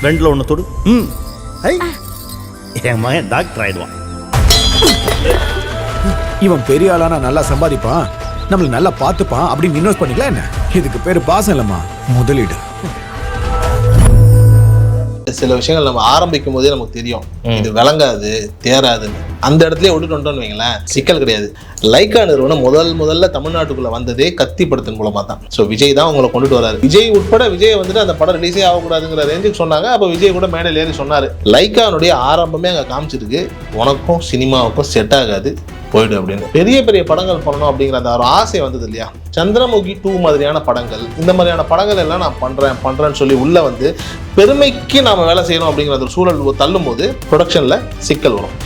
ரெண்டில் ஒன்று தொடு. என் மகன் டாக்டர் ஆயிடுவான். இவன் பெரிய ஆளானா நல்லா சம்பாதிப்பான், நம்மள நல்லா பார்த்துப்பான் அப்படின்னு இன்வெஸ்ட் பண்ணிக்கலாம். என்ன இதுக்கு பேரு பாசம் இல்லம்மா, முதலீடு. சில விஷயங்கள் நம்ம ஆரம்பிக்கும் போதே நமக்கு தெரியும் இது விளங்காது தேராதுன்னு. அந்த இடத்துல விட்டுட்டு வந்துட்டோம்னு வைங்களேன், சிக்கல் கிடையாது. லைக்கா நிறுவனம் முதல்ல தமிழ்நாட்டுக்குள்ள வந்ததே கத்தி படத்தின் மூலமா தான். ஸோ விஜய் தான் உங்களை கொண்டுட்டு வராரு. விஜய் உட்பட விஜய் வந்துட்டு அந்த படம் ரிலீஸே ஆகக்கூடாதுங்கிற ரேஞ்சுக்கு சொன்னாங்க. அப்போ விஜய் கூட மேடையில் ஏறி சொன்னாரு, லைக்கானுடைய ஆரம்பமே அங்கே காமிச்சிருக்கு, உனக்கும் சினிமாவுக்கும் செட் ஆகாது, போயிடு அப்படின்னு. பெரிய பெரிய படங்கள் பண்ணணும் அப்படிங்கிற அந்த ஒரு ஆசை வந்தது இல்லையா. சந்திரமுகி 2 மாதிரியான படங்கள், இந்த மாதிரியான படங்கள் எல்லாம் நான் பண்றேன்னு சொல்லி உள்ள வந்து பெருமைக்கு நாம வேலை செய்யணும் அப்படிங்கிற ஒரு சூழல் தள்ளும் போது ப்ரொடக்ஷன்ல சிக்கல் வரும்.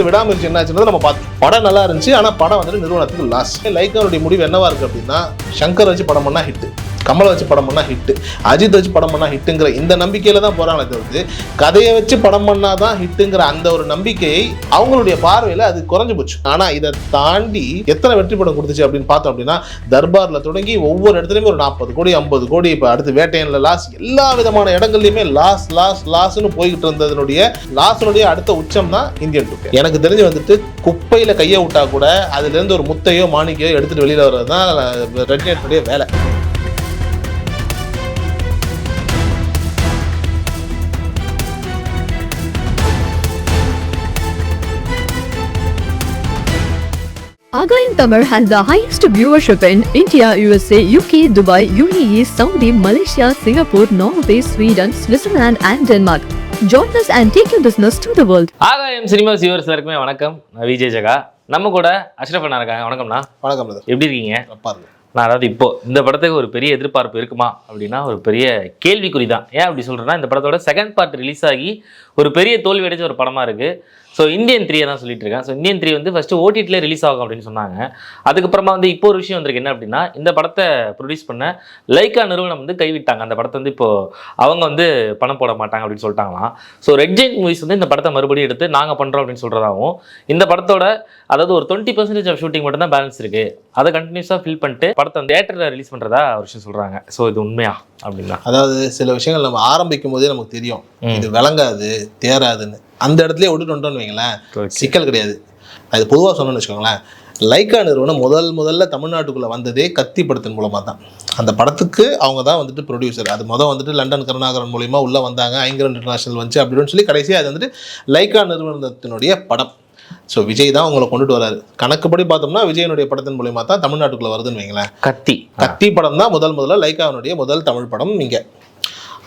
விடாமுயற்சி என்ன ஆச்சுன்னு நம்ம பார்த்தோம். படம் நல்லா இருந்துச்சு, ஆனா படம் வந்துட்டு நிறுவனத்துக்கு லாஸ். லைக்கானுடைய முடிவு என்னவா இருக்கு அப்படின்னா, சங்கர் வச்சு படம் பண்ணா ஹிட், கமலை வச்சு படம் பண்ணா ஹிட், அஜித் வச்சு படம் பண்ணா ஹிட்டுங்கிற இந்த நம்பிக்கையில தான் போறாங்களே தவிர்த்து கதையை வச்சு படம் பண்ணாதான் ஹிட்டுங்கிற அந்த ஒரு நம்பிக்கையை அவங்களுடைய பார்வையில அது குறைஞ்சு போச்சு. ஆனா இதை தாண்டி எத்தனை வெற்றி படம் கொடுத்துச்சு அப்படின்னு பார்த்தோம் அப்படின்னா, தர்பார்ல தொடங்கி ஒவ்வொரு இடத்துலயுமே ஒரு 40 கோடி 50 கோடி, இப்ப அடுத்து வேட்டையன்ல லாஸ், எல்லா விதமான இடங்கள்லயுமே லாஸ்ன்னு போய்கிட்டு இருந்ததனுடைய லாஸனுடைய அடுத்த உச்சம் தான் இந்தியன் 2. எனக்கு தெரிஞ்சு வந்துட்டு குப்பையில கையை விட்டா கூட அதுல இருந்து ஒரு முத்தையோ மாணிக்கையோ எடுத்துட்டு வெளியில வர்றது தான் ரெட்னேட்டுடைய வேலை. Again, Tamil has the highest viewership in India, USA, UK, Dubai, UAE, Saudi, Malaysia, Singapore, Norway, Sweden, Switzerland and Denmark. Join us and take your business to the world. ஆகாயம் சினிமா வியூவர்ஸ் எல்லாருக்குமே வணக்கம். நான் விஜய் ஜெகா. நம்ம கூட அஷ்ரஃப் அண்ணா இருக்காங்க. வணக்கம்ண்ணா. வணக்கம். எப்படி இருக்கீங்க? பாருங்க, நான் அதாவது இப்போ இந்த படத்துக்கு ஒரு பெரிய எதிர்பார்ப்பு இருக்குமா அப்படின்னா ஒரு பெரிய கேள்விக்குறி தான். ஏன் அப்படி சொல்றேன்னா, இந்த படத்தோட செகண்ட் பார்ட் ரிலீஸ் ஆகி ஒரு பெரிய தோல்வி அடைச்ச ஒரு படமா இருக்கு. ஸோ இந்தியன் 3 தான் சொல்லிட்டு இருக்கேன். ஸோ இந்தியன் 3 வந்து ஃபர்ஸ்ட் ஓடிடியில் ரிலீஸ் ஆகும் அப்படின்னு சொன்னாங்க. அதுக்கப்புறமா வந்து இப்போ ஒரு விஷயம் வந்திருக்கு. என்ன அப்படின்னா, இந்த படத்தை ப்ரொடியூஸ் பண்ண லைக்கா நிறுவனம் வந்து கைவிட்டாங்க. அந்த படத்தை வந்து இப்போ அவங்க வந்து பணம் போட மாட்டாங்க அப்படின்னு சொல்லிட்டாங்களாம். ஸோ ரெட் ஜெயிண்ட் மூவிஸ் வந்து இந்த படத்தை மறுபடியும் எடுத்து நாங்கள் பண்ணுறோம் அப்படின்னு சொல்றதாகவும், இந்த படத்தோட அதாவது ஒரு 20% ஆஃப் ஷூட்டிங் மட்டும் தான் பேலன்ஸ் இருக்கு, அதை கண்டினியூஸாக ஃபில் பண்ணிட்டு படத்தை தியேட்டரில் ரிலீஸ் பண்ணுறதா ஒரு விஷயம் சொல்றாங்க. ஸோ இது உண்மையா அப்படின்னா, அதாவது சில விஷயங்கள் நம்ம ஆரம்பிக்கும் போதே நமக்கு தெரியும் இது விளங்காது தேராதுன்னு. அந்த இடத்துல விட்டுட்டு வந்துட்டோம்னு வைங்களேன், சிக்கல் கிடையாது. அது பொதுவாக சொன்னோன்னு வச்சுக்கோங்களேன், லைக்கா நிறுவனம் முதல்ல தமிழ்நாட்டுக்குள்ள வந்ததே கத்தி படத்தின் மூலமா தான். அந்த படத்துக்கு அவங்க தான் வந்துட்டு ப்ரொடியூசர். அது வந்துட்டு லண்டன் கருணாகரன் மூலியமா உள்ள வந்தாங்க, ஐங்கரன் இன்டர்நேஷனல் வந்துச்சு அப்படின்னு சொல்லி கடைசியாக அது வந்துட்டு லைக்கா நிறுவனத்தினுடைய படம். ஸோ விஜய் தான் உங்களை கொண்டுட்டு வராரு. கணக்குப்படி பார்த்தோம்னா விஜயனுடைய படத்தின் மூலியமா தான் தமிழ்நாட்டுக்குள்ள வருதுன்னு வைங்களேன். கத்தி படம் தான் முதல்ல லைக்காவுடைய முதல் தமிழ் படம். இங்கே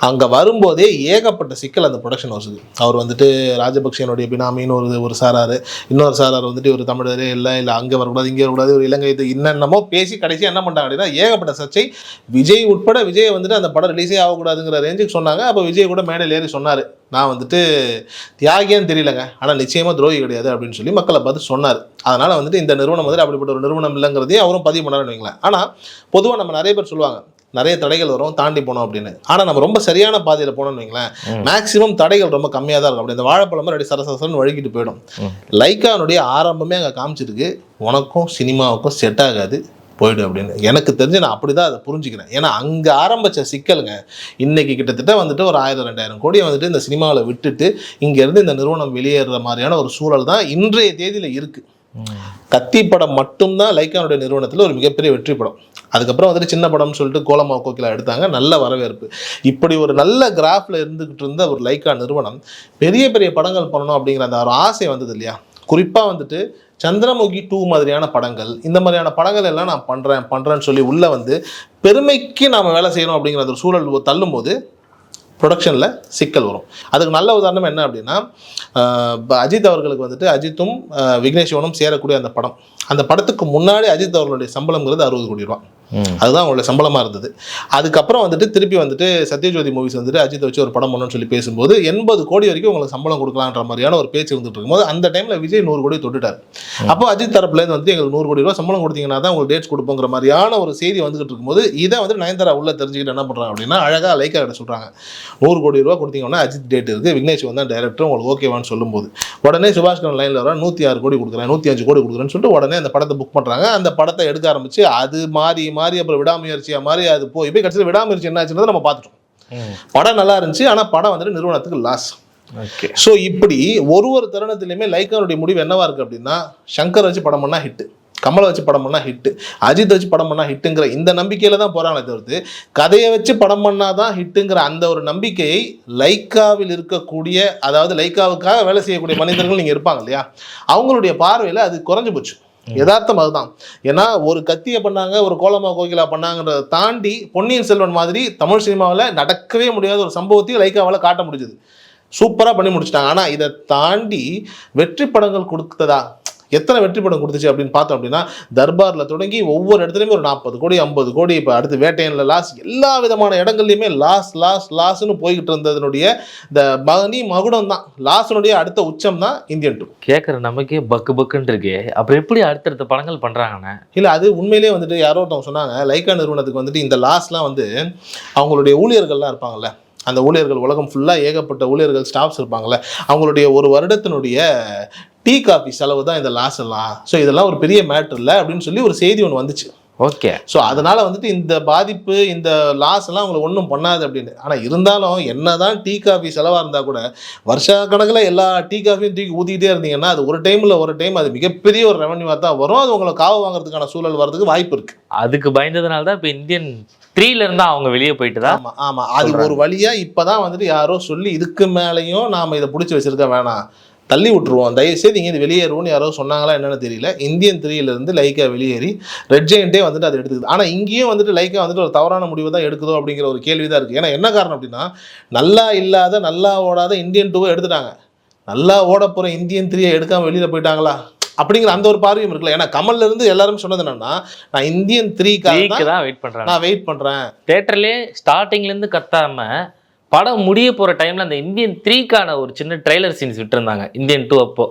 அங்கே வரும்போதே ஏகப்பட்ட சிக்கல் அந்த ப்ரொடக்ஷன் ஹவுஸுக்கு. அவர் வந்துட்டு ராஜபக்சேனுடைய பினாமின்னு ஒரு சாரார், இன்னொரு சாரார் வந்துட்டு ஒரு தமிழரே இல்லை அங்கே வரக்கூடாது இங்கே வரக்கூடாது, ஒரு இலங்கை இது என்னென்னமோ பேசி கடைசியாக என்ன பண்ணிட்டாங்க அப்படின்னா, ஏகப்பட்ட சர்ச்சை. விஜய் உட்பட விஜய் வந்துட்டு அந்த படம் ரிலீஸே ஆகக்கூடாதுங்கிற ரேஞ்சுக்கு சொன்னாங்க. அப்போ விஜய் கூட மேடையில் ஏறி சொன்னார், நான் வந்துட்டு தியாகியான்னு தெரியலங்க, ஆனால் நிச்சயமாக துரோகி கிடையாது அப்படின்னு சொல்லி மக்களை பார்த்து சொன்னார். அதனால் வந்துட்டு இந்த நிறுவனம் வந்துட்டு அப்படிப்பட்ட ஒரு நிறுவனம் இல்லைங்கிறதையும் அவரும் பதிவு பண்ணாருன்னு வைங்களேன். ஆனால் பொதுவாக நம்ம நிறைய பேர் சொல்லுவாங்க நிறைய தடைகள் வரும் தாண்டி போனோம் அப்படின்னு. ஆனால் நம்ம ரொம்ப சரியான பாதையில் போனோம்னு வைங்களேன், மேக்ஸிமம் தடைகள் ரொம்ப கம்மியாக தான் இருக்கும். அப்படி இந்த வாழைப்பழம் ரெடி சரசரன்னு வழுக்கிட்டு போயிடும். லைக்கானுடைய ஆரம்பமே அங்கே காமிச்சிருக்கு, உனக்கும் சினிமாவுக்கும் செட் ஆகாது, போயிடு அப்படின்னு. எனக்கு தெரிஞ்சு நான் அப்படி தான் அதை புரிஞ்சுக்கிறேன். ஏன்னா அங்கே ஆரம்பித்த சிக்கலுங்க இன்னைக்கு கிட்டத்தட்ட வந்துட்டு ஒரு 1000-2000 கோடியை வந்துட்டு இந்த சினிமாவில் விட்டுட்டு இங்கேருந்து இந்த நிறுவனம் வெளியேற மாதிரியான ஒரு சூழல் தான் இன்றைய தேதியில் இருக்குது. கத்தி படம் மட்டும்தான் லைக்கானுடைய நிறுவனத்தில் ஒரு மிகப்பெரிய வெற்றி படம். அதுக்கப்புறம் வந்துட்டு சின்ன படம்னு சொல்லிட்டு கோலமா கோகிலா எடுத்தாங்க, நல்ல வரவேற்பு. இப்படி ஒரு நல்ல கிராஃப்ல இருந்துகிட்டு இருந்த ஒரு லைக்கா நிறுவனம் பெரிய பெரிய படங்கள் பண்ணணும் அப்படிங்கிற அந்த ஒரு ஆசை வந்தது இல்லையா. குறிப்பாக வந்துட்டு சந்திரமுகி 2 மாதிரியான படங்கள், இந்த மாதிரியான படங்கள் எல்லாம் நான் பண்றேன்னு சொல்லி உள்ள வந்து பெருமைக்கு நாம வேலை செய்யணும் அப்படிங்கிற ஒரு சூழல் தள்ளும் போது ப்ரொடக்ஷனில் சிக்கல் வரும். அதுக்கு நல்ல உதாரணம் என்ன அப்படின்னா, அஜித் அவர்களுக்கு வந்துட்டு அஜித்தும் விக்னேஷ் சிவனும் சேரக்கூடிய அந்த படம், அந்த படத்துக்கு முன்னாடி அஜித் அவர்களுடைய சம்பளம்ங்கிறது 60 கோடி ரூபா. அதுதான் அவங்களுடைய சம்பளமாக இருந்தது. அதுக்கப்புறம் வந்துட்டு திருப்பி வந்துட்டு சத்யஜோதி மூவிஸ் வந்துட்டு அஜித்தை வச்சு ஒரு படம் பண்ணணும்னு சொல்லி பேசும்போது 80 கோடி வரைக்கும் உங்களுக்கு சம்பளம் கொடுக்கலான்ற மாதிரியான ஒரு பேச்சு வந்துட்டு இருக்கும்போது அந்த டைமில் விஜய் 100 கோடி தொட்டுட்டார். அப்போ அஜித் தரப்புலேருந்து வந்து எங்களுக்கு 100 கோடி ரூபா சம்பளம் கொடுத்தீங்கன்னா தான் உங்களுக்கு டேட்ஸ் கொடுப்போங்கிற மாதிரியான ஒரு செய்தி வந்துகிட்டு இருக்கும்போது இதை வந்து நயன்தாரா உள்ள தெரிஞ்சுக்கிட்டு என்ன பண்ணுறாங்க அப்படின்னா, அழகாக லைக்கா கிட்ட சொல்கிறாங்க, 100 கோடி ரூபா கொடுத்தீங்கன்னா அஜித் டேட் இருக்குது, விக்னேஷ் வந்து டைரக்டர், உங்களுக்கு ஓகேவான்னு சொல்லும்போது உடனே சுபாஷ்கரன் லைனில் வர 106 கோடி கொடுக்குறேன் 105 கோடி கொடுக்குறேன்னு சொல்லிட்டு உடனே அந்த படத்தை புக் பண்ணுறாங்க. அந்த படத்தை எடுக்க ஆரம்பிச்சு அது மாறி மாதிரி அப்புறம் விடாமுயற்சியா மாதிரி அது போய் கடைசியில் விடாமுயற்சி என்னாச்சுன்றதை நம்ம பார்த்துட்டோம். படம் நல்லா இருந்துச்சு, ஆனால் படம் வந்துட்டு நிறுவனத்துக்கு லாஸ். ஓகே. ஸோ இப்படி ஒரு தருணத்திலையுமே லைக்கானுடைய முடிவு என்னவா இருக்கு அப்படின்னா, சங்கர் வச்சு படம் பண்ணா ஹிட்டு, கமலை வச்சு படம் பண்ணா ஹிட்டு, அஜித் வச்சு படம் பண்ணா ஹிட்டுங்கிற இந்த நம்பிக்கையில தான் போறாங்களே தவிர்த்து கதையை வச்சு படம் பண்ணாதான் ஹிட்டுங்கிற அந்த ஒரு நம்பிக்கையை லைக்காவில் இருக்கக்கூடிய, அதாவது லைக்காவுக்காக வேலை செய்யக்கூடிய மனிதர்கள் நீங்க இருப்பாங்க இல்லையா, அவங்களுடைய பார்வையில அது குறைஞ்சு போச்சு. யதார்த்தம் அதுதான். ஏன்னா ஒரு கத்தியை பண்ணாங்க, ஒரு கோலமா கோகிலா பண்ணாங்கன்றதை தாண்டி பொன்னியின் செல்வன் மாதிரி தமிழ் சினிமாவில் நடக்கவே முடியாத ஒரு சம்பவத்தையும் லைக்காவால் காட்ட முடிஞ்சது. சூப்பராக பண்ணி முடிச்சிட்டாங்க. ஆனால் இதை தாண்டி வெற்றி படங்கள் கொடுத்ததா, எத்தனை வெற்றி படம் கொடுத்துச்சு அப்படின்னு பார்த்தோம் அப்படின்னா, தர்பாரில் தொடங்கி ஒவ்வொரு இடத்துலையுமே ஒரு 40 கோடி 50 கோடி, இப்போ அடுத்து வேட்டையனில் லாஸ், எல்லா விதமான இடங்கள்லையுமே லாஸ்ன்னு போய்கிட்டு இருந்ததுனுடைய இந்த மகுடம் தான், லாஸினுடைய அடுத்த உச்சம் தான் இந்தியன் 2. கேட்குற நமக்கே பக்குன்னு இருக்கு. அப்புறம் எப்படி அடுத்தடுத்த படங்கள் பண்றாங்கண்ணே? இல்லை, அது உண்மையிலேயே வந்துட்டு யாரோ ஒருத்தவங்க சொன்னாங்க, லைக்கா நிறுவனத்துக்கு வந்துட்டு இந்த லாஸ்லாம் வந்து அவங்களுடைய ஊழியர்கள்லாம் இருப்பாங்கல்ல, அந்த ஊழியர்கள் உலகம் ஃபுல்லாக ஏகப்பட்ட ஊழியர்கள் ஸ்டாஃப்ஸ் இருப்பாங்கள்ல, அவங்களுடைய ஒரு வருடத்தினுடைய டீ காஃபி செலவு தான் இந்த லாஸ் எல்லாம். ஸோ இதெல்லாம் ஒரு பெரிய மேட்ரு இல்லை அப்படின்னு சொல்லி ஒரு செய்தி ஒன்று வந்துச்சு. ஓகே. ஸோ அதனால வந்துட்டு இந்த பாதிப்பு, இந்த லாஸ் எல்லாம் அவங்களை ஒன்றும் பண்ணாது அப்படின்னு. ஆனால் இருந்தாலும் என்னதான் டீ காஃபி செலவாக இருந்தால் கூட வருஷ கணக்கில் எல்லா டீ காஃபியும் தூக்கி ஊற்றிக்கிட்டே இருந்தீங்கன்னா அது ஒரு டைம் அது மிகப்பெரிய ஒரு ரெவன்யூவாக தான் வரும். அது உங்களை காவு வாங்குறதுக்கான சூழல் வர்றதுக்கு வாய்ப்பு இருக்கு. அதுக்கு பயந்ததுனால தான் இப்போ இந்தியன் 3ல இருந்தா அவங்க வெளியே போயிட்டு தான். ஆமா, அது ஒரு வழியா இப்பதான் வந்துட்டு யாரோ சொல்லி இதுக்கு மேலேயும் நாம இதை பிடிச்சி வச்சிருக்க வேணாம், தள்ளி விட்டுருவோம், தயவுசெய்து இங்கே இது வெளியேறுவோம்னு யாரோ சொன்னாங்களா என்னன்னு தெரியல. இந்தியன் 3லேருந்து லைக்கா வெளியேறி ரெட் ஜெயண்டே வந்துட்டு அதை எடுத்துக்குது. ஆனால் இங்கேயும் வந்துட்டு லைக்கா வந்துட்டு ஒரு தவறான முடிவு தான் எடுக்குதோ அப்படிங்கிற ஒரு கேள்வி தான் இருக்குது. ஏன்னா என்ன காரணம் அப்படின்னா, நல்லா இல்லாத நல்லா ஓடாத இந்தியன் 2 எடுத்துட்டாங்க, நல்லா ஓட போகிற இந்தியன் 3 எடுக்காமல் வெளியில் போயிட்டாங்களா அப்படிங்கிற அந்த ஒரு பார்வையும் இருக்குல்ல. ஏன்னா கமல்ல இருந்து எல்லாரும் சொன்னது என்னன்னா, நான் இந்தியன் 3க்கு தான் வெயிட் பண்றேன். தியேட்டர்லயே ஸ்டார்டிங்ல இருந்து கத்தாம படம் முடிய போற டைம்ல அந்த இந்தியன் 3க்கான ஒரு சின்ன ட்ரெய்லர் சீன்ஸ் விட்டுருந்தாங்க இந்தியன் 2 அப்போ.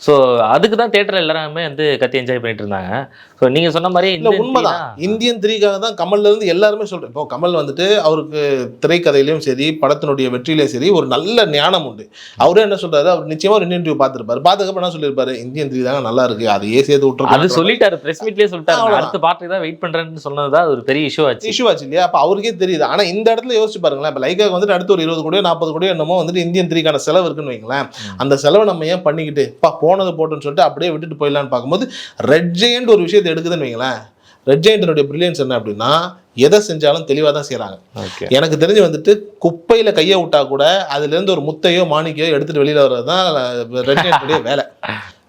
ஸோ அதுக்கு தான் தேட்டரில் எல்லாருமே வந்து கத்தி என்ஜாய் பண்ணிட்டு இருந்தாங்க. ஸோ நீங்கள் சொன்ன மாதிரி இல்லை உண்மைதான், இந்தியன் 3க்காக தான் கமல்ல இருந்து எல்லாருமே சொல்கிறேன். இப்போ கமல் வந்துட்டு அவருக்கு திரைக்கதையிலையும் சரி படத்தினுடைய வெற்றியிலையும் சரி ஒரு நல்ல ஞானம் உண்டு. அவரே என்ன சொல்றாரு, அவர் நிச்சயமா ஒரு இந்தியன் 2 பார்த்துருப்பாரு. பார்த்துக்கப்ப என்ன சொல்லியிருப்பாரு, இந்தியன் 3 தாங்க நல்லா இருக்கு, அதையே சேர்த்து விட்டுருக்காரு. அது சொல்லிட்டாரு, பிரஸ் மீட்லேயே சொல்லிட்டாரு. அடுத்த பார்ட்டுக்கு தான் வெயிட் பண்ணுறேன்னு சொன்னதுதான் ஒரு பெரிய இஷ்யூ ஆச்சு இல்லையா. அப்போ அவருக்கே தெரியுது. ஆனால் இந்த இடத்துல யோசிச்சு பாருங்களேன், இப்போ லைக்காக வந்துட்டு அடுத்து ஒரு 20 கோடியோ 40 கோடியோ என்னமோ வந்துட்டு இந்தியன் 3க்கான செலவு இருக்குன்னு வைங்களேன். அந்த செலவை நம்ம ஏன் பண்ணிக்கிட்டு போனது போட்டுன்னு சொல்லிட்டு அப்படியே விட்டுட்டு போயிடலான்னு பார்க்கும்போது ரெட் ஜெயண்ட் ஒரு விஷயத்தை எடுக்குதுன்னு வைங்களேன். ரெட் ஜெயண்டினுடைய பிரில்லியன்ஸ் என்ன அப்படின்னா, எதை செஞ்சாலும் தெளிவாக தான் செய்கிறாங்க. எனக்கு தெரிஞ்சு வந்துட்டு குப்பையில் கையை விட்டா கூட அதுலேருந்து ஒரு முத்தையோ மாணிக்கையோ எடுத்துகிட்டு வெளியில் வர்றது தான் ரெட் ஜெயண்டினுடைய வேலை.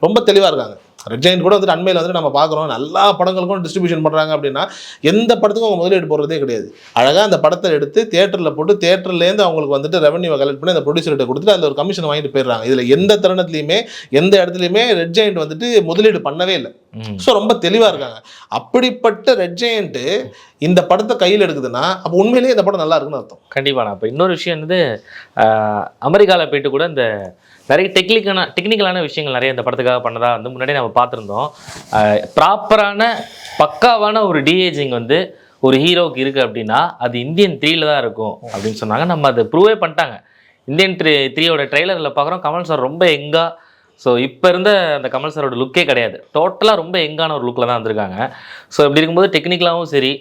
ரொம்ப தெளிவாக இருக்காங்க. ரெட் ஜெயண்ட் கூட வந்துட்டு அண்மையில் வந்துட்டு நம்ம பார்க்குறோம், எல்லா படங்களுக்கும் டிஸ்ட்ரிபியூஷன் பண்ணுறாங்க அப்படின்னா எந்த படத்துக்கும் அவங்க முதலீடு போடுறதே கிடையாது. அழகாக அந்த படத்தை எடுத்து தியேட்டரில் போட்டு தியேட்டர்லேருந்து அவங்களுக்கு வந்துட்டு ரெவன்யூவை கலெக்ட் பண்ணி அந்த ப்ரொடியூசர்கிட்ட கொடுத்துட்டு அதில் ஒரு கமிஷன் வாங்கிட்டு போயிடுறாங்க. இதில் எந்த தருணத்துலையுமே எந்த இடத்துலையுமே ரெட் ஜெயண்ட் வந்துட்டு முதலீடு பண்ணவே இல்லை. ஸோ ரொம்ப தெளிவாக இருக்காங்க. அப்படிப்பட்ட ரெட் ஜெயண்ட் இந்த படத்தை கையில் எடுக்குதுன்னா அப்போ உண்மையிலேயே இந்த படம் நல்லா இருக்குன்னு அர்த்தம். கண்டிப்பாக. நான் இப்போ இன்னொரு விஷயம் வந்து அமெரிக்காவில் போயிட்டு கூட இந்த நிறைய டெக்னிக்கலான விஷயங்கள் நிறைய இந்த படத்துக்காக பண்ணதா வந்து முன்னாடியே நம்ம பார்த்துருந்தோம். ப்ராப்பரான பக்காவான ஒரு டிஏஜிங் வந்து ஒரு ஹீரோவுக்கு இருக்குது அப்படின்னா அது இந்தியன் 3ல தான் இருக்கும் அப்படின்னு சொன்னாங்க. நம்ம அதை ப்ரூவே பண்ணிட்டாங்க. இந்தியன் 3யோட ட்ரெய்லரில் பார்க்குறோம், கமல் சார் ரொம்ப எங்கா. ஸோ இப்போ இருந்த அந்த கமல் சாரோட லுக்கே கிடையாது, டோட்டலாக ரொம்ப எங்கான ஒரு லுக்கில் தான் வந்திருக்காங்க. ஸோ இப்படி இருக்கும்போது டெக்னிக்கலாகவும் சரி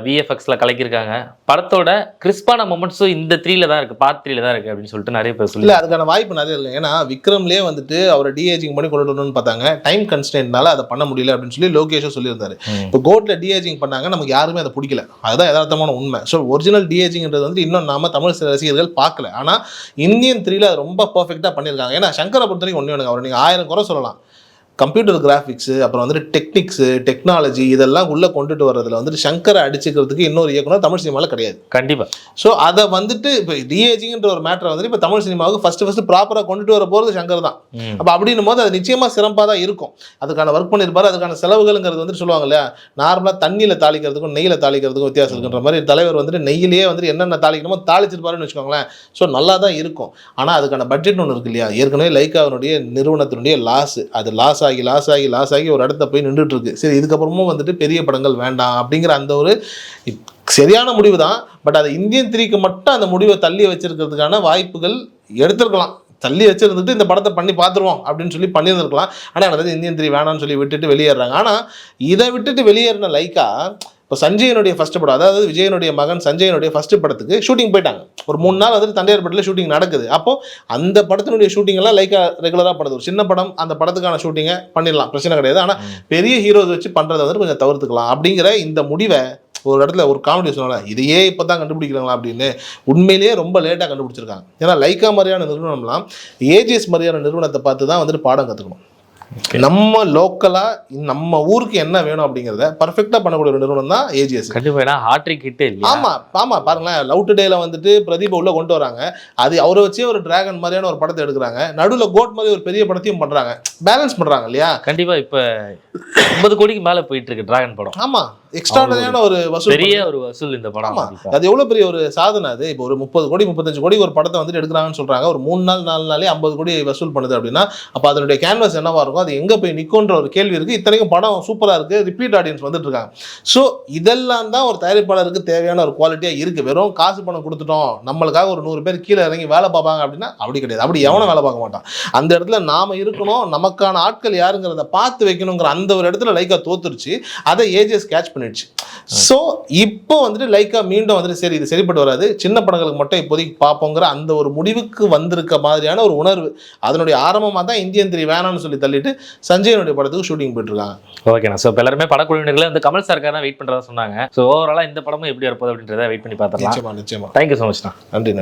விஎஃப்எக்ஸில் கலக்கியிருக்காங்க. படத்தோட கிறிஸ்பான மொமெண்ட்ஸும் இந்த 3ல தான் இருக்குது, பார்ட் 3ல தான் இருக்குது அப்படின்னு சொல்லிட்டு நிறைய பேர் சொல்லி. இல்லை, அதுக்கான வாய்ப்பு நிறைய இல்லை. ஏன்னா விக்ரம்லேயே வந்துட்டு அவரை டிஏஜிங் பண்ணி கொண்டு வரணும்னு பார்த்தாங்க, டைம் கன்ஸ்டன்ட்னால அதை பண்ண முடியல அப்படின்னு சொல்லி லோகேஷும் சொல்லியிருந்தாரு. இப்போ கோட்ல டிஏஜிங் பண்ணாங்க, நமக்கு யாருமே அதை பிடிக்கல, அதுதான் யதார்த்தமான உண்மை. ஸோ ஒரிஜினல் டிஏஜிங்கிறது வந்து இன்னும் நாம தமிழ் ரசிகர்கள் பார்க்கல. ஆனால் இந்தியன் 3ல அது ரொம்ப பர்ஃபெக்டாக பண்ணியிருக்காங்க. ஏன்னா சங்கரை பொறுத்த வரைக்கும் ஒன்று அவர் நீங்கள் 1000 குறை சொல்லலாம், கம்ப்யூட்டர் கிராஃபிக்ஸு அப்புறம் வந்துட்டு டெக்னிக்ஸு டெக்னாலஜி இதெல்லாம் உள்ளே கொண்டுட்டு வர்றதுல வந்துட்டு சங்கரை அடிச்சுக்கிறதுக்கு இன்னொரு இயக்குனர் தமிழ் சினிமாவில் கிடையாது. கண்டிப்பாக. ஸோ அதை வந்துட்டு இப்போ டிஏஜிங்கிற ஒரு மேட்டரை வந்துட்டு இப்போ தமிழ் சினிமாவுக்கு ஃபஸ்ட்டு ப்ராப்பராக கொண்டுட்டு வர போகிறது சங்கர் தான். அப்போ அப்படின்னும் போது அது நிச்சயமாக சிறப்பாக தான் இருக்கும். அதுக்கான ஒர்க் பண்ணியிருப்பாரு. அதுக்கான செலவுகள்ங்கிறது வந்துட்டு சொல்லுவாங்க இல்லையா, நார்மலாக தண்ணியில் தாளிக்கிறதுக்கும் நெய்யில் தாளிக்கிறதுக்கும் வித்தியாசம் இருக்குன்ற மாதிரி தலைவர் வந்துட்டு நெய்யிலேயே வந்துட்டு என்னென்ன தாளிக்கணுமோ தாளிச்சிருப்பாருன்னு வச்சுக்கோங்களேன். ஸோ நல்லா தான் இருக்கும். ஆனால் அதுக்கான பட்ஜெட் ஒன்று இருக்கு இல்லையா. ஏற்கனவே லைக்காவினுடைய நிறுவனத்தினுடைய லாஸ், அது லாஸ் ஆகி ஒரு இடத்த போய் நின்றுட்டு இருக்கு. சரி, இதுக்கப்புறமும் வந்துட்டு பெரிய படங்கள் வேண்டாம் அப்படிங்கிற அந்த ஒரு சரியான முடிவு தான். பட் அது இந்தியன் 3க்கு மட்டும் அந்த முடிவை தள்ளி வச்சிருக்கிறதுக்கான வாய்ப்புகள் எடுத்திருக்கலாம். தள்ளி வச்சிருந்துட்டு இந்த படத்தை பண்ணி பார்த்துருவோம் அப்படின்னு சொல்லி பண்ணியிருந்துருக்கலாம். ஆனால் எனக்கு இந்தியன் 3 வேணாம்னு சொல்லி விட்டுட்டு வெளியேறாங்க. ஆனால் இதை விட்டுட்டு வெளியேறின லைக்கா இப்போ சஞ்சயனுடைய ஃபர்ஸ்ட் படம், அதாவது விஜயனுடைய மகன் சஞ்சயனுடைய ஃபர்ஸ்ட் படத்துக்கு ஷூட்டிங் போயிட்டாங்க. ஒரு 3 நாள் வந்துட்டு தண்டையார்பேட்டில் ஷூட்டிங் நடக்குது. அப்போ அந்த படத்தினுடைய ஷூட்டிங் எல்லாம் லைக்கா ரெகுலராக பண்ணுது. ஒரு சின்ன படம், அந்த படத்துக்கான ஷூட்டிங்கை பண்ணிடலாம், பிரச்சனை கிடையாது. ஆனால் பெரிய ஹீரோஸ் வச்சு பண்ணுறதை வந்துட்டு கொஞ்சம் தவிர்த்துக்கலாம் அப்படிங்கிற இந்த முடிவை ஒரு இடத்துல ஒரு காமெடி சொன்னால இதையே இப்போ தான் கண்டுபிடிக்கிறாங்களா அப்படின்னு. உண்மையிலேயே ரொம்ப லேட்டாக கண்டுபிடிச்சிருக்காங்க. ஏன்னா லைக்கா மாதிரியான நிறுவனம்லாம் ஏஜிஎஸ் மாதிரியான நிறுவனத்தை பார்த்து தான் வந்துட்டு பாடம் கற்றுக்கணும். நம்ம லோக்கலா நம்ம ஊருக்கு என்ன வேணும் அப்படிங்கிறத பர்ஃபெக்டா பண்ணக்கூடிய ஒரு நிறுவனம் தான் ஏஜிஎஸ். கண்டிப்பா ஹாட்ரிக் ஹிட் இல்லையா? ஆமா பாருங்களேன், லவ் டுடேல வந்துட்டு பிரதீப் உள்ள கொண்டு வராங்க. அது அவரை வச்சே ஒரு டிராகன் மாதிரியான ஒரு படத்தை எடுக்கிறாங்க. நடுவில் கோட் மாதிரி ஒரு பெரிய படத்தையும் பண்றாங்க. பேலன்ஸ் பண்றாங்க இல்லையா? கண்டிப்பா. இப்ப 50 கோடிக்கு மேல போயிட்டு இருக்கு டிராகன் படம். ஆமா, எக்ஸ்ட்ராடனரியான ஒரு வசூல், பெரிய ஒரு வசூல் இந்த படம். அது எவ்வளவு பெரிய ஒரு சாதனை. அது இப்போ ஒரு 30 கோடி 35 கோடி ஒரு படத்தை வந்துட்டு எடுக்கிறாங்கன்னு சொல்றாங்க. ஒரு 3 நாள் 4 நாளே 50 கோடி வசூல் பண்ணுது அப்படின்னா அப்ப அதனுடைய கேன்வாஸ் என்னவா இருக்கும், அது எங்க போய் நிக்கும்ன்ற ஒரு கேள்வி இருக்கு. இத்தனைக்கும் படம் சூப்பரா இருக்கு, ரிப்பீட் ஆடியன்ஸ் வந்துட்டு இருக்காங்க. ஸோ இதெல்லாம் தான் ஒரு தயாரிப்பாளருக்கு தேவையான ஒரு குவாலிட்டியா இருக்கு. வெறும் காசு பணம் கொடுத்துட்டோம், நம்மளுக்காக ஒரு 100 பேர் கீழே இறங்கி வேலை பார்ப்பாங்க அப்படின்னா அப்படி கிடையாது. அப்படி எவனும் வேலை பார்க்க மாட்டான். அந்த இடத்துல நாம இருக்கணும், நமக்கான ஆட்கள் யாருங்கிறத பார்த்து வைக்கணுங்கிற அந்த ஒரு இடத்துல லைக்கா தோத்துருச்சு. அதை ஏஜிஎஸ் கேட்ச் பண்ணிடுச்சு. ஸோ இப்போ வந்துட்டு லைக்கா மீண்டும் வந்துட்டு சரி இது சரிப்பட்டு வராது, சின்ன படங்களுக்கு மட்டும் இப்போதைக்கு பார்ப்போங்கிற அந்த ஒரு முடிவுக்கு வந்திருக்க மாதிரியான ஒரு உணர்வு. அதனுடைய ஆரம்பமாக தான் இந்தியன் 3 வேணாம்னு சொல்லி தள்ளிட்டு சஞ்சயனுடைய படத்துக்கு ஷூட்டிங் போயிட்டு இருக்காங்க. ஓகேண்ணா. ஸோ இப்போ எல்லாருமே படக்குழுவினர்களே வந்து கமல் சாருக்காக தான் வெயிட் பண்ணுறதா சொன்னாங்க. ஸோ ஓவராலாக இந்த படமும் எப்படி வரப்போகுது அப்படின்றத வெயிட் பண்ணி பார்த்துக்கலாம். நிச்சயமா. தேங்க்யூ ஸோ மச்ண்ணா. நன்றி.